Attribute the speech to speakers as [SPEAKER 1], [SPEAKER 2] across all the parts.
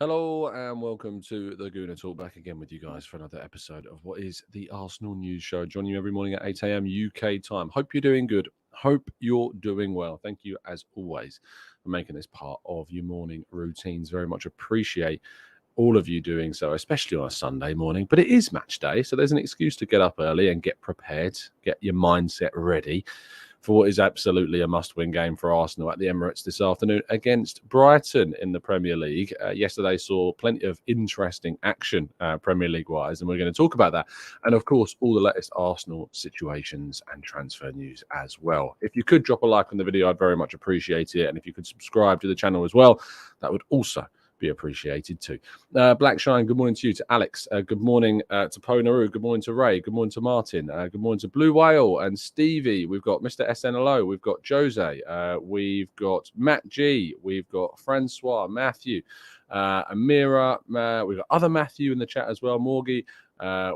[SPEAKER 1] Hello and welcome to the Gooner Talk, back again with you guys for another episode of what is the Arsenal News Show. Joining you every morning at 8 a.m. UK time. Hope you're doing good. Hope you're doing well. Thank you, as always, for making this part of your morning routines. Very much appreciate all of you doing so, especially on a Sunday morning. But it is match day, so there's an excuse to get up early and get prepared, get your mindset ready for what is absolutely a must-win game for Arsenal at the Emirates this afternoon against Brighton in the Premier League. Yesterday saw plenty of interesting action Premier League-wise, and we're going to talk about that. And, of course, all the latest Arsenal situations and transfer news as well. If you could drop a like on the video, I'd very much appreciate it. And if you could subscribe to the channel as well, that would also be appreciated too. Black Shine, good morning to you. To Alex, good morning to Po Naru, good morning to Ray, good morning to Martin, good morning to Blue Whale and Stevie. We've got Mr. SNLO, we've got Jose, we've got Matt G, we've got Francois, Matthew, Amira, we've got other Matthew in the chat as well, Morgie,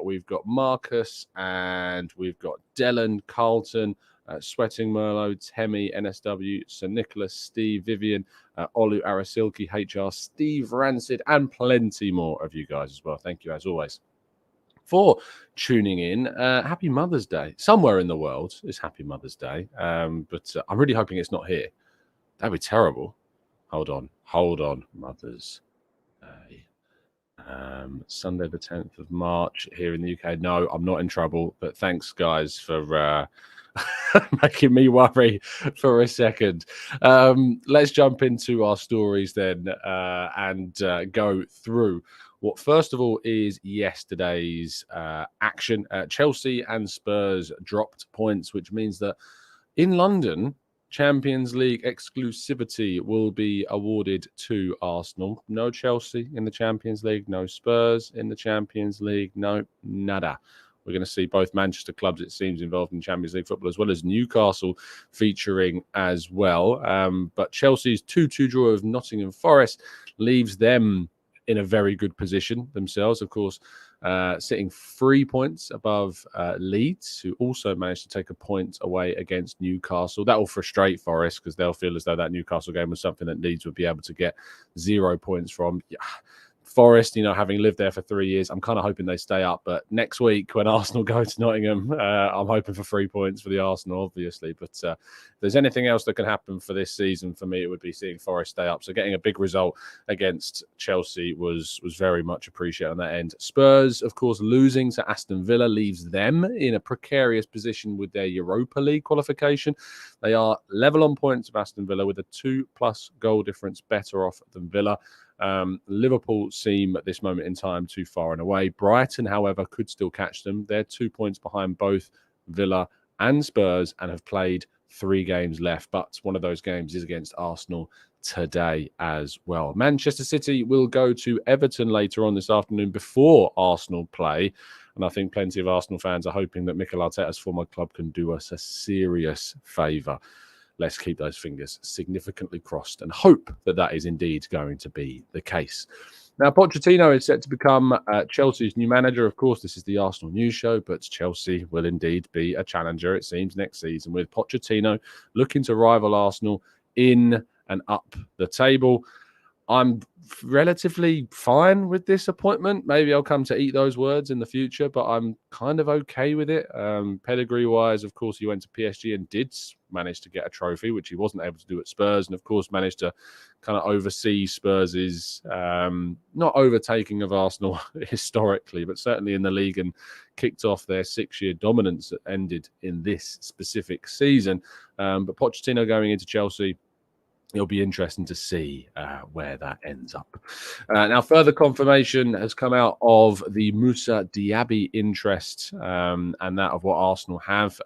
[SPEAKER 1] we've got Marcus, and we've got Dylan, Carlton, Sweating Merlot, Temi, NSW, Sir Nicholas, Steve, Vivian, Olu Arasilki, HR, Steve Rancid, and plenty more of you guys as well. Thank you, as always, for tuning in. Happy Mother's Day. Somewhere in the world is Happy Mother's Day, but I'm really hoping it's not here. That'd be terrible. Hold on. Mother's Day. Sunday the 10th of March here in the UK. No, I'm not in trouble, but thanks, guys, for making me worry for a second. Let's jump into our stories then and go through what, first of all, is yesterday's action. Chelsea and Spurs dropped points, which means that in London, Champions League exclusivity will be awarded to Arsenal. No Chelsea in the Champions League, no Spurs in the Champions League, no nada. We're going to see both Manchester clubs, it seems, involved in Champions League football, as well as Newcastle featuring as well. But Chelsea's 2-2 draw of Nottingham Forest leaves them in a very good position themselves, of course, sitting 3 points above Leeds, who also managed to take a point away against Newcastle. That will frustrate Forest because they'll feel as though that Newcastle game was something that Leeds would be able to get 0 points from. Yeah. Forest, having lived there for 3 years, I'm kind of hoping they stay up. But next week, when Arsenal go to Nottingham, I'm hoping for 3 points for the Arsenal, obviously. But if there's anything else that can happen for this season, for me, it would be seeing Forest stay up. So getting a big result against Chelsea was very much appreciated on that end. Spurs, of course, losing to Aston Villa leaves them in a precarious position with their Europa League qualification. They are level on points of Aston Villa with a 2+ goal difference better off than Villa. Liverpool seem at this moment in time too far and away. Brighton, however, could still catch them. They're 2 points behind both Villa and Spurs and have played 3 games left. But one of those games is against Arsenal today as well. Manchester City will go to Everton later on this afternoon before Arsenal play. And I think plenty of Arsenal fans are hoping that Mikel Arteta's former club can do us a serious favour. Let's keep those fingers significantly crossed and hope that that is indeed going to be the case. Now, Pochettino is set to become Chelsea's new manager. Of course, this is the Arsenal News Show, but Chelsea will indeed be a challenger, it seems, next season, with Pochettino looking to rival Arsenal in and up the table. I'm relatively fine with this appointment. Maybe I'll come to eat those words in the future, but I'm kind of okay with it. Pedigree-wise, of course, he went to PSG and did manage to get a trophy, which he wasn't able to do at Spurs, and of course managed to kind of oversee Spurs' not overtaking of Arsenal historically, but certainly in the league, and kicked off their 6-year dominance that ended in this specific season. But Pochettino going into Chelsea, it'll be interesting to see where that ends up. Now, further confirmation has come out of the Moussa Diaby interest and that of what Arsenal have.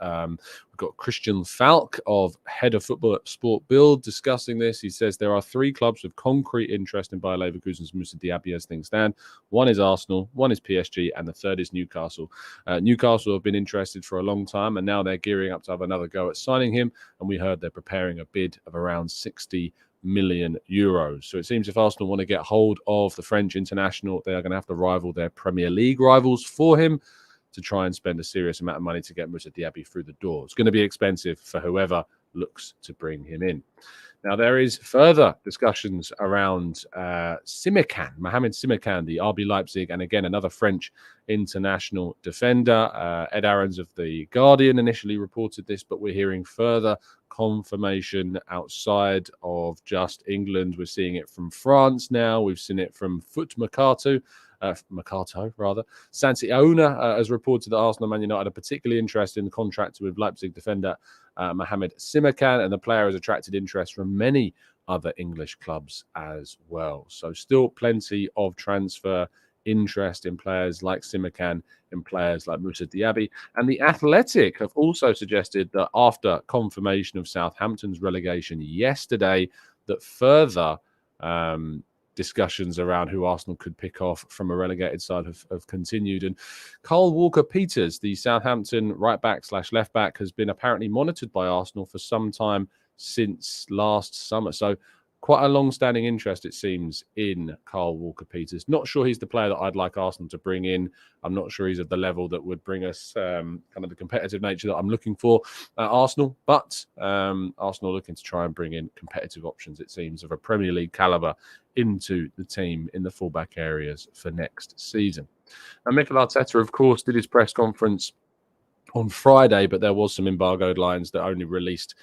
[SPEAKER 1] We've got Christian Falk of Head of Football at Sport Build discussing this. He says there are 3 clubs with concrete interest in Bayer Leverkusen's Moussa Diaby as things stand. One is Arsenal, one is PSG, and the third is Newcastle. Newcastle have been interested for a long time, and now they're gearing up to have another go at signing him. And we heard they're preparing a bid of around 60 million euros. So it seems if Arsenal want to get hold of the French international, they are going to have to rival their Premier League rivals for him to try and spend a serious amount of money to get Moussa Diaby through the door. It's going to be expensive for whoever looks to bring him in. Now, there is further discussions around Simakan, Mohamed Simakan, the RB Leipzig, and again, another French international defender. Ed Aarons of The Guardian initially reported this, but we're hearing further confirmation outside of just England. We're seeing it from France now. We've seen it from Mercato. Santi Aouna has reported that Arsenal and Man United are particularly interested in the contract with Leipzig defender Mohamed Simakan, and the player has attracted interest from many other English clubs as well. So still plenty of transfer interest in players like Simakan, in players like Moussa Diaby. And The Athletic have also suggested that after confirmation of Southampton's relegation yesterday, that further discussions around who Arsenal could pick off from a relegated side have continued. And Kyle Walker-Peters, the Southampton right-back/left back, has been apparently monitored by Arsenal for some time since last summer. So quite a long-standing interest, it seems, in Kyle Walker-Peters. Not sure he's the player that I'd like Arsenal to bring in. I'm not sure he's at the level that would bring us kind of the competitive nature that I'm looking for at Arsenal. But Arsenal looking to try and bring in competitive options, it seems, of a Premier League calibre into the team in the fullback areas for next season. Now, Mikel Arteta, of course, did his press conference on Friday, but there was some embargoed lines that only released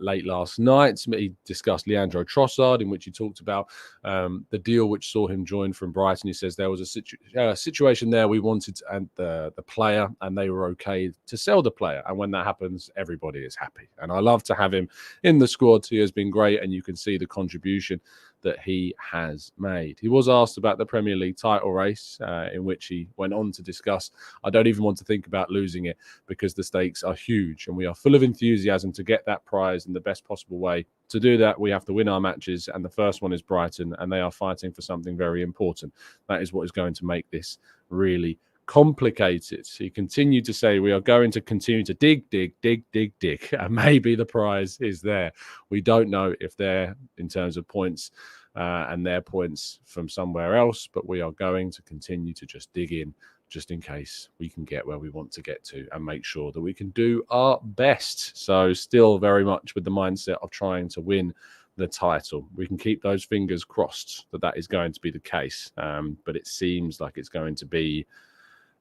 [SPEAKER 1] late last night. He discussed Leandro Trossard, in which he talked about the deal which saw him join from Brighton. He says there was a situation there we wanted and the player, and they were okay to sell the player. And when that happens, everybody is happy. And I love to have him in the squad. He has been great, and you can see the contribution that he has made. He was asked about the Premier League title race, in which he went on to discuss, I don't even want to think about losing it because the stakes are huge and we are full of enthusiasm to get that prize in the best possible way. To do that, we have to win our matches, and the first one is Brighton, and they are fighting for something very important. That is what is going to make this really complicated. He continued to say, we are going to continue to dig, and maybe the prize is there. We don't know if they're in terms of points and their points from somewhere else, but we are going to continue to just dig in, just in case we can get where we want to get to and make sure that we can do our best. So still very much with the mindset of trying to win the title. We can keep those fingers crossed that that is going to be the case, but it seems like it's going to be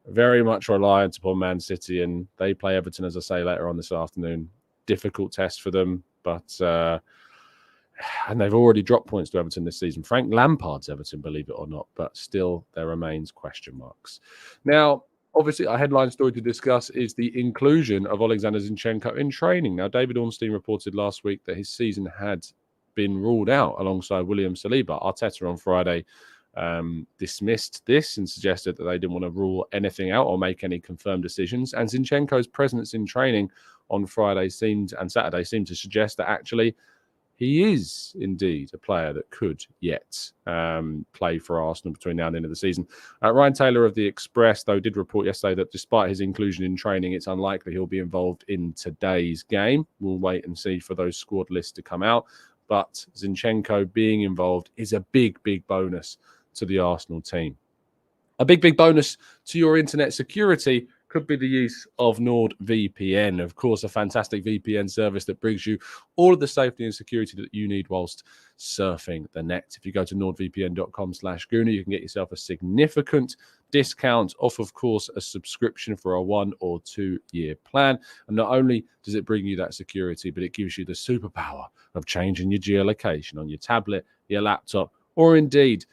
[SPEAKER 1] very much reliant upon Man City, and they play Everton, as I say, later on this afternoon. Difficult test for them, but and they've already dropped points to Everton this season. Frank Lampard's Everton, believe it or not, but still there remains question marks. Now, obviously, our headline story to discuss is the inclusion of Alexander Zinchenko in training. Now, David Ornstein reported last week that his season had been ruled out alongside William Saliba. Arteta on Friday dismissed this and suggested that they didn't want to rule anything out or make any confirmed decisions. And Zinchenko's presence in training on Friday and Saturday seemed to suggest that actually he is indeed a player that could yet play for Arsenal between now and the end of the season. Ryan Taylor of The Express, though, did report yesterday that despite his inclusion in training, it's unlikely he'll be involved in today's game. We'll wait and see for those squad lists to come out. But Zinchenko being involved is a big, big bonus to the Arsenal team. A big, big bonus to your internet security could be the use of NordVPN. Of course, a fantastic VPN service that brings you all of the safety and security that you need whilst surfing the net. If you go to nordvpn.com/Gooner, you can get yourself a significant discount off, of course, a subscription for a 1 or 2 year plan. And not only does it bring you that security, but it gives you the superpower of changing your geolocation on your tablet, your laptop, or indeed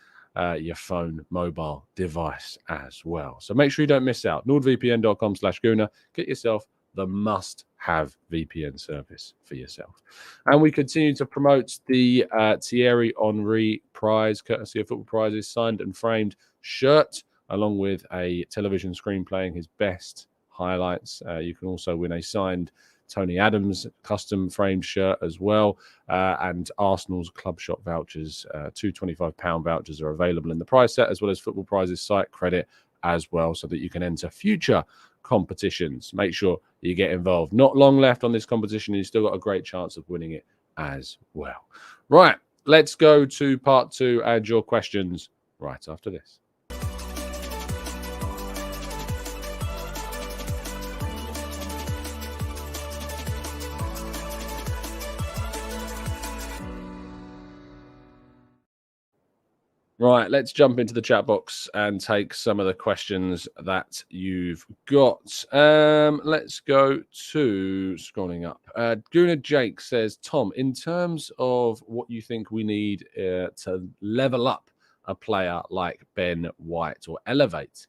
[SPEAKER 1] your phone mobile device as well. So make sure you don't miss out. nordvpn.com/Gooner. Get yourself the must-have VPN service for yourself. And we continue to promote the Thierry Henry prize, courtesy of Football Prizes, signed and framed shirt, along with a television screen playing his best highlights. You can also win a signed Tony Adams custom framed shirt as well. And Arsenal's Club Shop vouchers, two £25 vouchers are available in the prize set, as well as Football Prizes site credit as well, so that you can enter future competitions. Make sure you get involved. Not long left on this competition, and you've still got a great chance of winning it as well. Right, let's go to part 2 and your questions right after this. Right, let's jump into the chat box and take some of the questions that you've got. Let's go to scrolling up. Gooner Jake says, Tom, in terms of what you think we need to level up a player like Ben White or elevate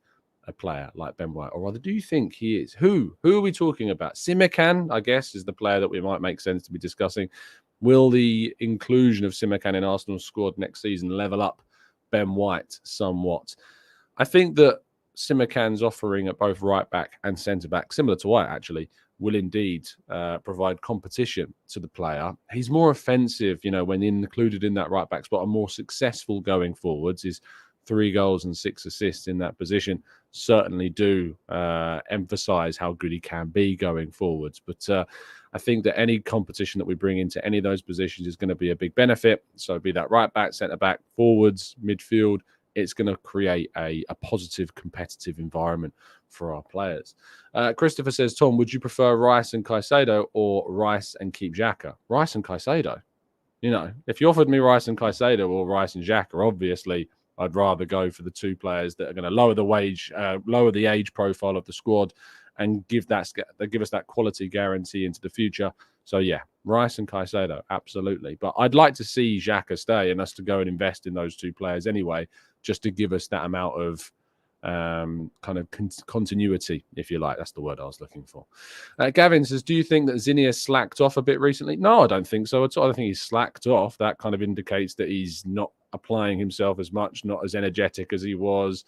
[SPEAKER 1] a player like Ben White, or rather, do you think he is? Who are we talking about? Simakan, I guess, is the player that we might make sense to be discussing. Will the inclusion of Simakan in Arsenal's squad next season level up Ben White somewhat? I think that Simakan's offering at both right back and centre back, similar to White actually, will indeed provide competition to the player. He's more offensive, when included in that right back spot, and more successful going forwards. His 3 goals and 6 assists in that position certainly do emphasise how good he can be going forwards. But I think that any competition that we bring into any of those positions is going to be a big benefit. So be that right back, centre back, forwards, midfield, it's going to create a positive competitive environment for our players. Christopher says, Tom, would you prefer Rice and Caicedo or Rice and keep Xhaka? Rice and Caicedo. If you offered me Rice and Caicedo or Rice and Xhaka, obviously I'd rather go for the 2 players that are going to lower the age profile of the squad and give us that quality guarantee into the future. So yeah, Rice and Caicedo, absolutely. But I'd like to see Xhaka stay and us to go and invest in those 2 players anyway, just to give us that amount of kind of continuity, if you like. That's the word I was looking for. Gavin says, do you think that Zinni has slacked off a bit recently? No, I don't think so at all. I don't think he's slacked off. That kind of indicates that he's not applying himself as much, not as energetic as he was,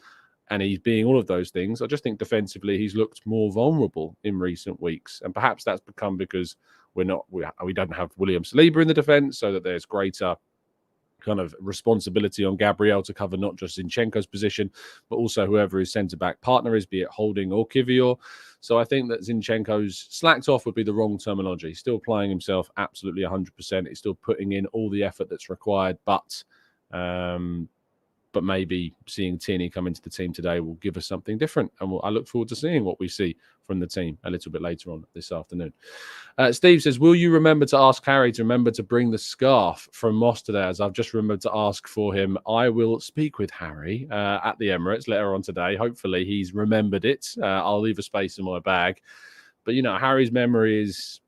[SPEAKER 1] and he's being all of those things. I just think defensively he's looked more vulnerable in recent weeks, and perhaps that's become because we don't have William Saliba in the defence, so that there's greater kind of responsibility on Gabriel to cover not just Zinchenko's position, but also whoever his centre-back partner is, be it Holding or Kivior. So I think that Zinchenko's slacked off would be the wrong terminology. He's still applying himself absolutely 100%. He's still putting in all the effort that's required, but maybe seeing Tierney come into the team today will give us something different. And I look forward to seeing what we see from the team a little bit later on this afternoon. Steve says, will you remember to ask Harry to remember to bring the scarf from Moss today, as I've just remembered to ask for him? I will speak with Harry at the Emirates later on today. Hopefully he's remembered it. I'll leave a space in my bag. But, Harry's memory is,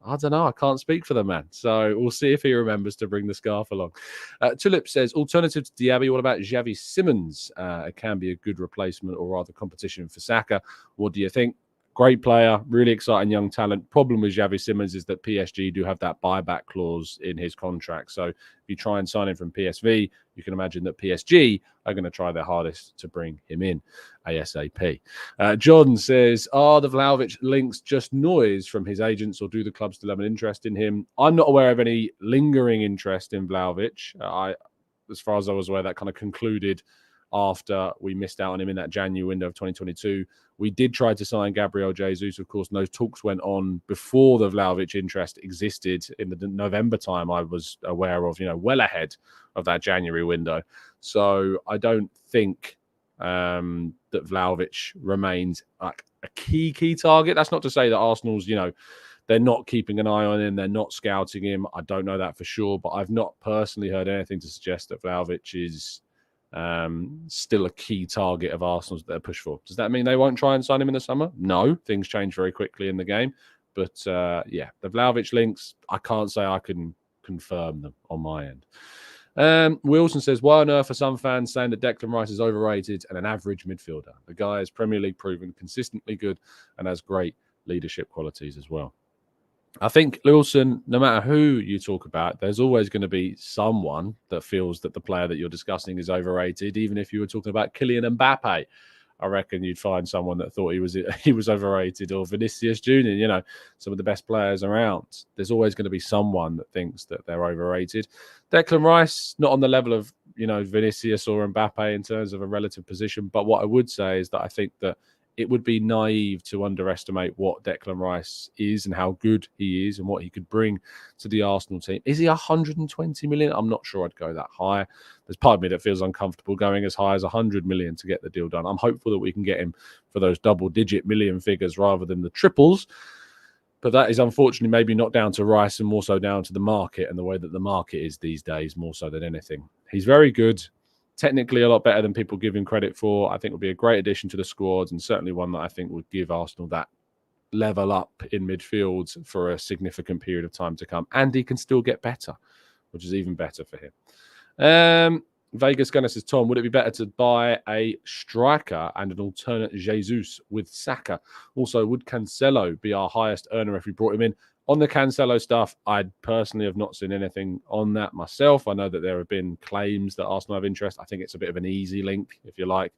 [SPEAKER 1] I don't know. I can't speak for the man. So we'll see if he remembers to bring the scarf along. Tulip says, alternative to Diaby, what about Xavi Simons? It can be a good replacement or rather competition for Saka. What do you think? Great player, really exciting young talent. Problem with Xavi Simons is that PSG do have that buyback clause in his contract. So if you try and sign him from PSV, you can imagine that PSG are going to try their hardest to bring him in ASAP. John says, are the Vlahovic links just noise from his agents, or do the clubs still have an interest in him? I'm not aware of any lingering interest in Vlahovic. As far as I was aware, that kind of concluded after we missed out on him in that January window of 2022. We did try to sign Gabriel Jesus. Of course, those talks went on before the Vlahovic interest existed in the November time. I was aware of, well ahead of that January window. So I don't think that Vlahovic remains like a key target. That's not to say that Arsenal's, they're not keeping an eye on him. They're not scouting him. I don't know that for sure, but I've not personally heard anything to suggest that Vlahovic is still a key target of Arsenal's that they're pushed for. Does that mean they won't try and sign him in the summer? No, things change very quickly in the game. But the Vlahovic links, I can't say I can confirm them on my end. Wilson says, why on earth are some fans saying that Declan Rice is overrated and an average midfielder? The guy is Premier League proven, consistently good, and has great leadership qualities as well. I think, Wilson, no matter who you talk about, there's always going to be someone that feels that the player that you're discussing is overrated. Even if you were talking about Kylian Mbappe, I reckon you'd find someone that thought he was overrated, or Vinicius Junior, some of the best players around. There's always going to be someone that thinks that they're overrated. Declan Rice, not on the level of, Vinicius or Mbappe in terms of a relative position. But what I would say is that I think that it would be naive to underestimate what Declan Rice is and how good he is and what he could bring to the Arsenal team. Is he 120 million? I'm not sure I'd go that high. There's part of me that feels uncomfortable going as high as 100 million to get the deal done. I'm hopeful that we can get him for those double-digit million figures rather than the triples. But that is unfortunately maybe not down to Rice and more so down to the market and the way that the market is these days, more so than anything. He's very good. technically a lot better than people give him credit for. I think will be a great addition to the squad, and certainly one that I think would give Arsenal that level up in midfield for a significant period of time to come. And he can still get better, which is even better for him. Vegas Gunner says, Tom, would it be better to buy a striker and an alternate Jesus with Saka? Also, would Cancelo be our highest earner if we brought him in? On the Cancelo stuff, I personally have not seen anything on that myself. I know that there have been claims that Arsenal have interest. I think it's a bit of an easy link, if you like,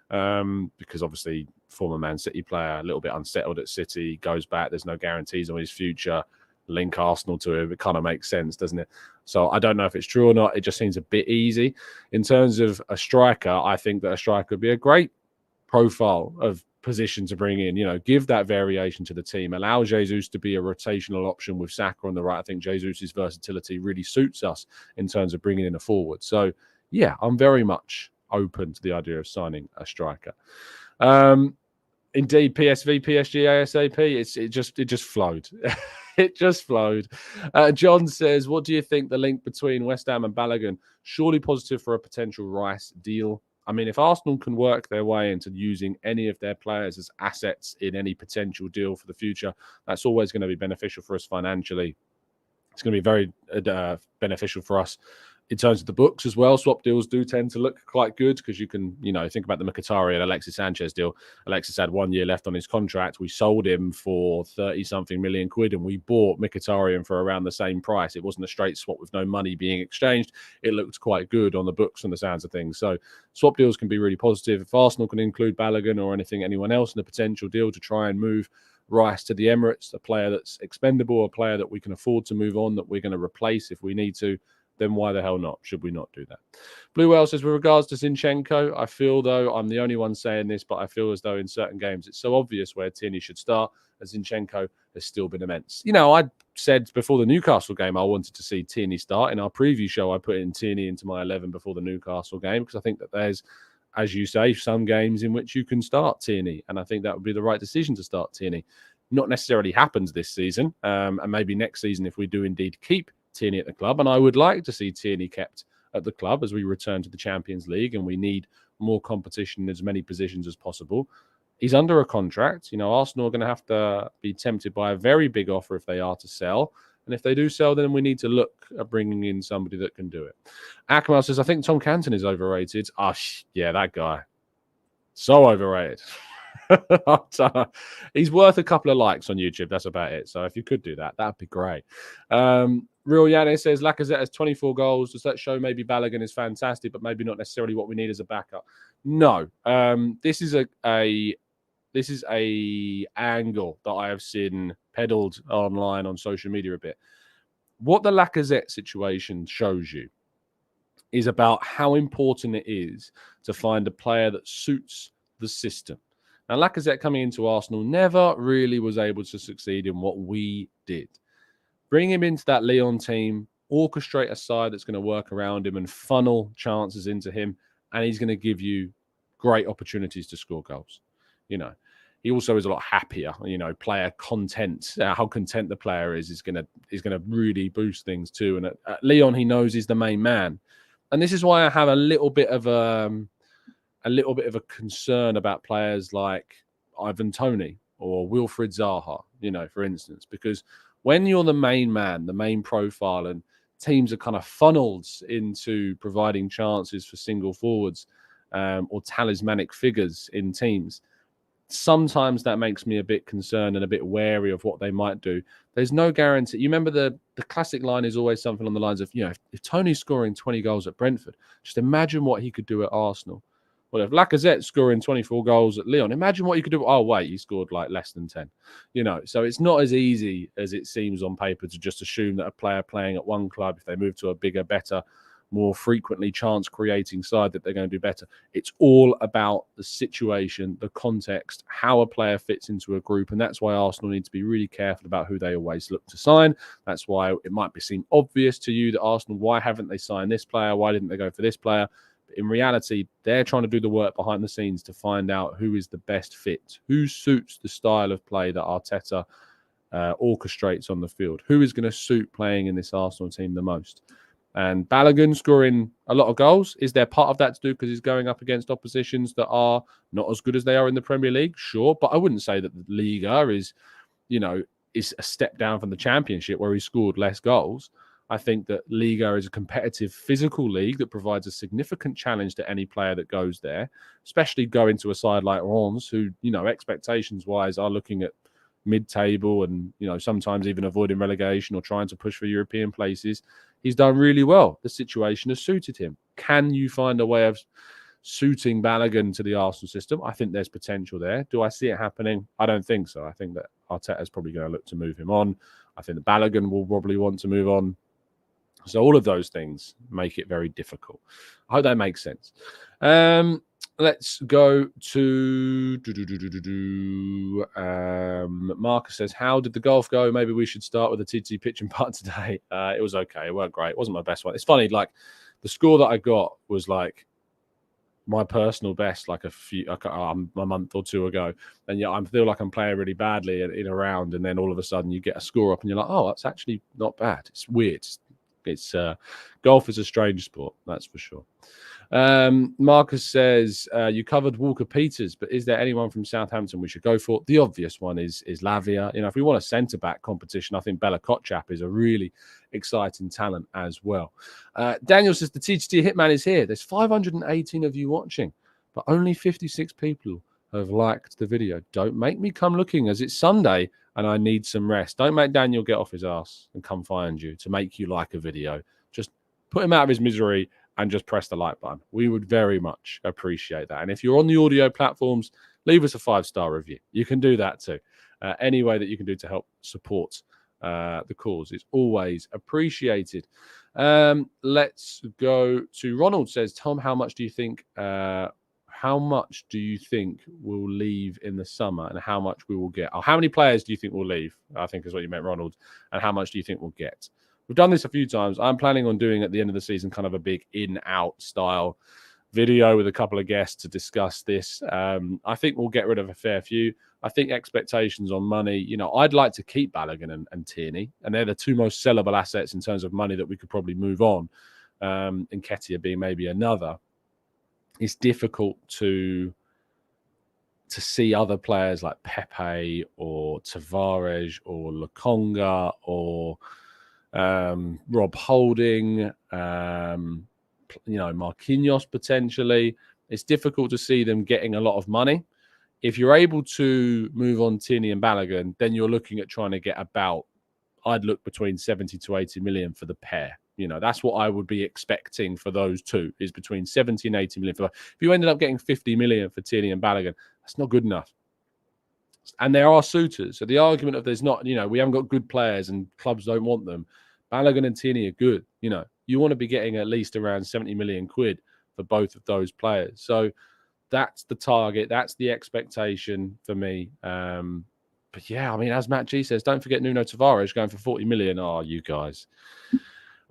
[SPEAKER 1] because obviously former Man City player, a little bit unsettled at City, goes back. There's no guarantees on his future. Link Arsenal to him. It kind of makes sense, doesn't it? So I don't know if it's true or not. It just seems a bit easy. In terms of a striker, I think that a striker would be a great profile of position to bring in, give that variation to the team, allow Jesus to be a rotational option with Saka on the right. I think Jesus' versatility really suits us in terms of bringing in a forward. So yeah, I'm very much open to the idea of signing a striker. Indeed, PSV, PSG, ASAP, it just flowed. It just flowed. John says, what do you think the link between West Ham and Balogun? Surely positive for a potential Rice deal. I mean, if Arsenal can work their way into using any of their players as assets in any potential deal for the future, that's always going to be beneficial for us financially. It's going to be very beneficial for us in terms of the books as well. Swap deals do tend to look quite good because you can, think about the Mkhitaryan and Alexis Sanchez deal. Alexis had 1 year left on his contract. We sold him for 30-something million quid and we bought Mkhitaryan for around the same price. It wasn't a straight swap with no money being exchanged. It looked quite good on the books from the sounds of things. So swap deals can be really positive. If Arsenal can include Balogun or anyone else in a potential deal to try and move Rice to the Emirates, a player that's expendable, a player that we can afford to move on, that we're going to replace if we need to, then why the hell not? Should we not do that? Blue Whale says, with regards to Zinchenko, I feel, though, I'm the only one saying this, but I feel as though in certain games it's so obvious where Tierney should start, and Zinchenko has still been immense. I said before the Newcastle game I wanted to see Tierney start. In our preview show, I put in Tierney into my 11 before the Newcastle game because I think that there's, as you say, some games in which you can start Tierney, and I think that would be the right decision to start Tierney. Not necessarily happens this season, and maybe next season if we do indeed keep Tierney at the club, and I would like to see Tierney kept at the club as we return to the Champions League and we need more competition in as many positions as possible. He's under a contract. Arsenal are going to have to be tempted by a very big offer if they are to sell. And if they do sell, then we need to look at bringing in somebody that can do it. Akmal says, I think Tom Canton is overrated. Yeah, that guy. So overrated. He's worth a couple of likes on YouTube. That's about it. So if you could do that, that'd be great. Real Yannis says, Lacazette has 24 goals. Does that show maybe Balogun is fantastic, but maybe not necessarily what we need as a backup? No. This is a angle that I have seen peddled online on social media a bit. What the Lacazette situation shows you is about how important it is to find a player that suits the system. Now, Lacazette coming into Arsenal never really was able to succeed in what we did. Bring him into that Lyon team, orchestrate a side that's going to work around him and funnel chances into him, and he's going to give you great opportunities to score goals. He also is a lot happier. Player content, how content the player is going to really boost things too. And at Lyon, he knows he's the main man, and this is why I have a little bit of a concern about players like Ivan Toney or Wilfried Zaha, for instance, because when you're the main man, the main profile, and teams are kind of funneled into providing chances for single forwards or talismanic figures in teams, sometimes that makes me a bit concerned and a bit wary of what they might do. There's no guarantee. You remember the classic line is always something on the lines of, if Tony's scoring 20 goals at Brentford, just imagine what he could do at Arsenal. Well, if Lacazette's scoring 24 goals at Lyon, imagine what you could do. Oh, wait, he scored like less than 10. So it's not as easy as it seems on paper to just assume that a player playing at one club, if they move to a bigger, better, more frequently chance-creating side, that they're going to do better. It's all about the situation, the context, how a player fits into a group, and that's why Arsenal need to be really careful about who they always look to sign. That's why it might seem obvious to you that Arsenal, why haven't they signed this player? Why didn't they go for this player? In reality, they're trying to do the work behind the scenes to find out who is the best fit, who suits the style of play that Arteta orchestrates on the field, who is going to suit playing in this Arsenal team the most. And Balogun scoring a lot of goals. Is there part of that to do because he's going up against oppositions that are not as good as they are in the Premier League? Sure. But I wouldn't say that the Liga is, is a step down from the Championship where he scored less goals. I think that Liga is a competitive, physical league that provides a significant challenge to any player that goes there, especially going to a side like Reims, who, expectations-wise are looking at mid-table and, sometimes even avoiding relegation or trying to push for European places. He's done really well. The situation has suited him. Can you find a way of suiting Balogun to the Arsenal system? I think there's potential there. Do I see it happening? I don't think so. I think that Arteta's probably going to look to move him on. I think that Balogun will probably want to move on. So all of those things make it very difficult. I hope that makes sense. Let's go to Marcus says, how did the golf go? Maybe we should start with the TT pitch and putt today. It was okay. It weren't great. It wasn't my best one. It's funny, like the score that I got was like my personal best, like a month or two ago. And yeah, I feel like I'm playing really badly in a round. And then all of a sudden you get a score up and you're like, oh, that's actually not bad. It's weird. It's golf is a strange sport, that's for sure. Marcus says, you covered Walker Peters, but is there anyone from Southampton we should go for? The obvious one is Lavia. If we want a centre-back competition, I think Bella Kotchap is a really exciting talent as well. Daniel says, the TGT Hitman is here. There's 518 of you watching, but only 56 people have liked the video. Don't make me come looking, as it's Sunday and I need some rest. Don't make Daniel get off his ass and come find you to make you like a video. Just put him out of his misery and just press the like button. We would very much appreciate that. And if you're on the audio platforms, leave us a 5-star review. You can do that too. Any way that you can do to help support the cause is always appreciated. Let's go to Ronald says, Tom, how much do you think will leave in the summer and how much we will get? Oh, how many players do you think will leave? I think is what you meant, Ronald. And how much do you think we'll get? We've done this a few times. I'm planning on doing at the end of the season kind of a big in-out style video with a couple of guests to discuss this. I think we'll get rid of a fair few. I think expectations on money, I'd like to keep Balogun and Tierney, and they're the two most sellable assets in terms of money that we could probably move on. And Nketiah being maybe another. It's difficult to see other players like Pepe or Tavares or Lokonga or Rob Holding, Marquinhos potentially. It's difficult to see them getting a lot of money. If you're able to move on Tierney and Balogun, then you're looking at trying to get I'd look between 70 to 80 million for the pair. That's what I would be expecting for those two, is between 70 and 80 million. If you ended up getting 50 million for Tierney and Balogun, that's not good enough. And there are suitors. So the argument of there's not, we haven't got good players and clubs don't want them. Balogun and Tierney are good. You want to be getting at least around 70 million quid for both of those players. So that's the target. That's the expectation for me. But yeah, as Matt G says, don't forget Nuno Tavares going for 40 million. Oh, you guys.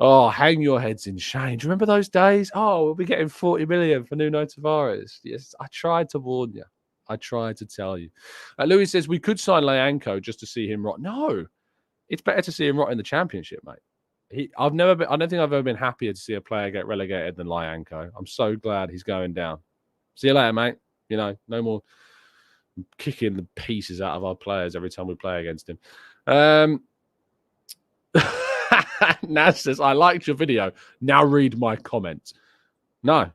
[SPEAKER 1] Oh, hang your heads in shame. Do you remember those days? Oh, we'll be getting 40 million for Nuno Tavares. Yes, I tried to warn you. I tried to tell you. Louis says, we could sign Leanco just to see him rot. No, it's better to see him rot in the Championship, mate. I don't think I've ever been happier to see a player get relegated than Leanco. I'm so glad he's going down. See you later, mate. No more kicking the pieces out of our players every time we play against him. Naz says, I liked your video. Now read my comments. No.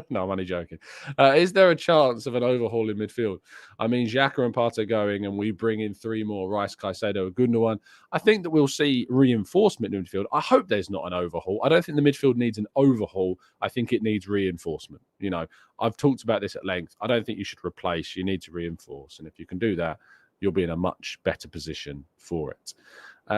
[SPEAKER 1] No, I'm only joking. Is there a chance of an overhaul in midfield? Xhaka and Partey going and we bring in 3 more, Rice, Caicedo, Gundogan. I think that we'll see reinforcement in midfield. I hope there's not an overhaul. I don't think the midfield needs an overhaul. I think it needs reinforcement. I've talked about this at length. I don't think you should replace. You need to reinforce. And if you can do that, you'll be in a much better position for it.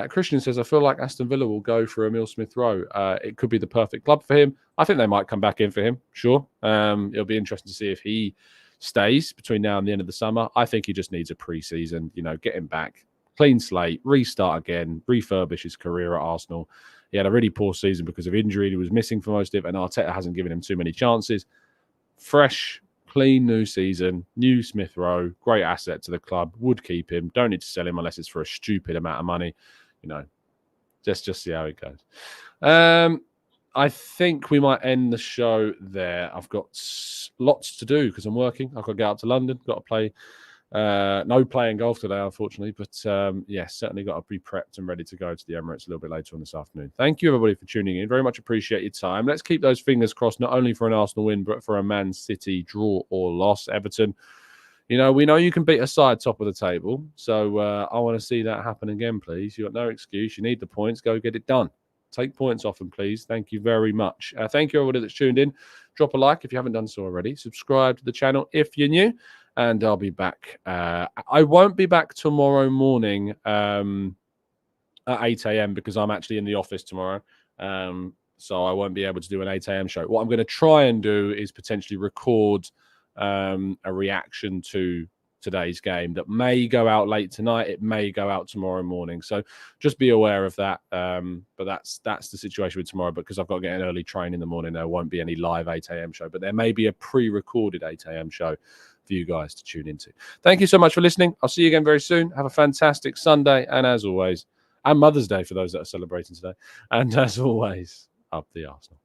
[SPEAKER 1] Christian says, I feel like Aston Villa will go for Emile Smith-Rowe. It could be the perfect club for him. I think they might come back in for him, sure. It'll be interesting to see if he stays between now and the end of the summer. I think he just needs a pre-season, get him back, clean slate, restart again, refurbish his career at Arsenal. He had a really poor season because of injury. He was missing for most of it, and Arteta hasn't given him too many chances. Fresh, clean new season, new Smith-Rowe, great asset to the club, would keep him, don't need to sell him unless it's for a stupid amount of money. Let's just see how it goes. I think we might end the show there. I've got lots to do because I'm working. I've got to get up to London. Got to play. No playing golf today, unfortunately. But certainly got to be prepped and ready to go to the Emirates a little bit later on this afternoon. Thank you, everybody, for tuning in. Very much appreciate your time. Let's keep those fingers crossed, not only for an Arsenal win, but for a Man City draw or loss. Everton, we know you can beat a side top of the table. So I want to see that happen again, please. You've got no excuse. You need the points. Go get it done. Take points off them, please. Thank you very much. Thank you, everybody that's tuned in. Drop a like if you haven't done so already. Subscribe to the channel if you're new. And I'll be back. I won't be back tomorrow morning at 8 a.m. because I'm actually in the office tomorrow. So I won't be able to do an 8 a.m. show. What I'm going to try and do is potentially record a reaction to today's game that may go out late tonight. It may go out tomorrow morning. So just be aware of that. But that's the situation with tomorrow. Because I've got to get an early train in the morning, there won't be any live 8 a.m. show. But there may be a pre-recorded 8 a.m. show for you guys to tune into. Thank you so much for listening. I'll see you again very soon. Have a fantastic Sunday. And as always, and Mother's Day for those that are celebrating today. And as always, up the Arsenal.